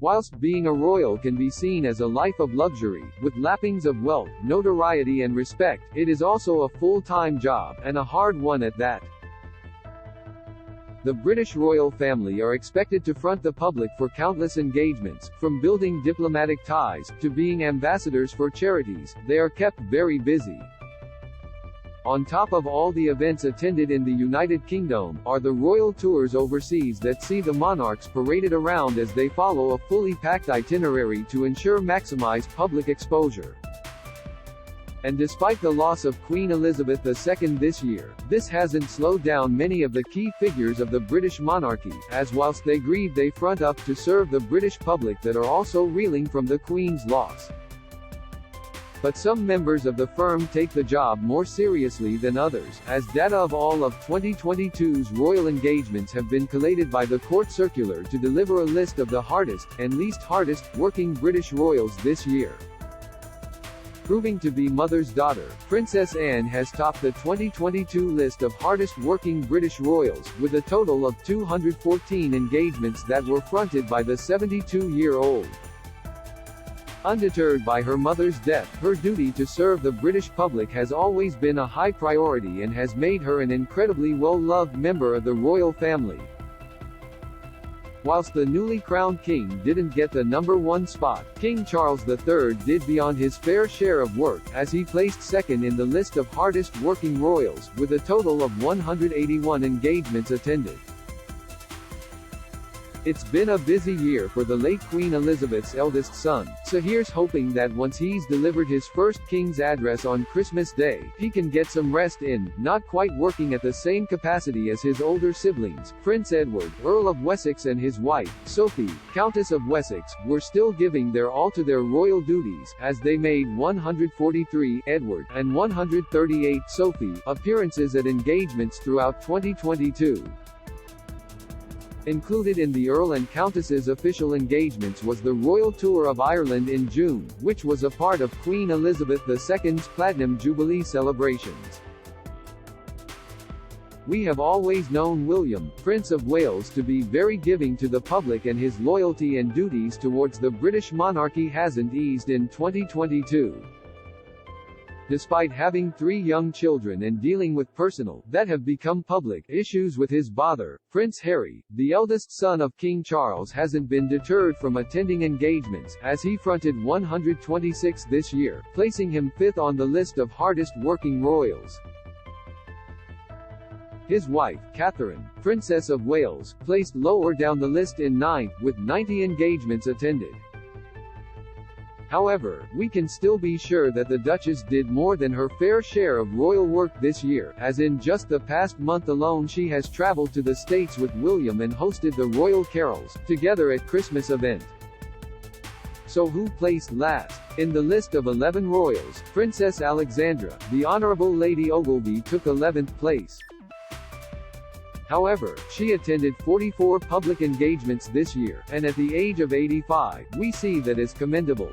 Whilst being a royal can be seen as a life of luxury, with lappings of wealth, notoriety and respect, it is also a full-time job, and a hard one at that. The British royal family are expected to front the public for countless engagements, from building diplomatic ties, to being ambassadors for charities. They are kept very busy. On top of all the events attended in the United Kingdom, are the royal tours overseas that see the monarchs paraded around as they follow a fully packed itinerary to ensure maximized public exposure. And despite the loss of Queen Elizabeth II this year, this hasn't slowed down many of the key figures of the British monarchy, as whilst they grieve they front up to serve the British public that are also reeling from the Queen's loss. But some members of the firm take the job more seriously than others, as data of all of 2022's royal engagements have been collated by the court circular to deliver a list of the hardest, and least hardest, working British royals this year. Proving to be mother's daughter, Princess Anne has topped the 2022 list of hardest working British royals, with a total of 214 engagements that were fronted by the 72-year-old. Undeterred by her mother's death, her duty to serve the British public has always been a high priority and has made her an incredibly well-loved member of the royal family. Whilst the newly crowned king didn't get the #1 spot, King Charles III did beyond his fair share of work, as he placed second in the list of hardest working royals, with a total of 181 engagements attended. It's been a busy year for the late Queen Elizabeth's eldest son, so here's hoping that once he's delivered his first King's Address on Christmas Day, he can get some rest in, not quite working at the same capacity as his older siblings. Prince Edward, Earl of Wessex, and his wife, Sophie, Countess of Wessex, were still giving their all to their royal duties, as they made 143 Edward and 138 Sophie appearances at engagements throughout 2022. Included in the Earl and Countess's official engagements was the Royal Tour of Ireland in June, which was a part of Queen Elizabeth II's Platinum Jubilee celebrations. We have always known William, Prince of Wales, to be very giving to the public, and his loyalty and duties towards the British monarchy hasn't eased in 2022. Despite having 3 young children and dealing with personal, that have become public, issues with his father, Prince Harry, the eldest son of King Charles, hasn't been deterred from attending engagements, as he fronted 126 this year, placing him 5th on the list of hardest working royals. His wife, Catherine, Princess of Wales, placed lower down the list in 9th, with 90 engagements attended. However, we can still be sure that the Duchess did more than her fair share of royal work this year, as in just the past month alone she has traveled to the States with William and hosted the Royal Carols, together at Christmas event. So who placed last? In the list of 11 royals, Princess Alexandra, the Honourable Lady Ogilvy, took 11th place. However, she attended 44 public engagements this year, and at the age of 85, we see that as commendable.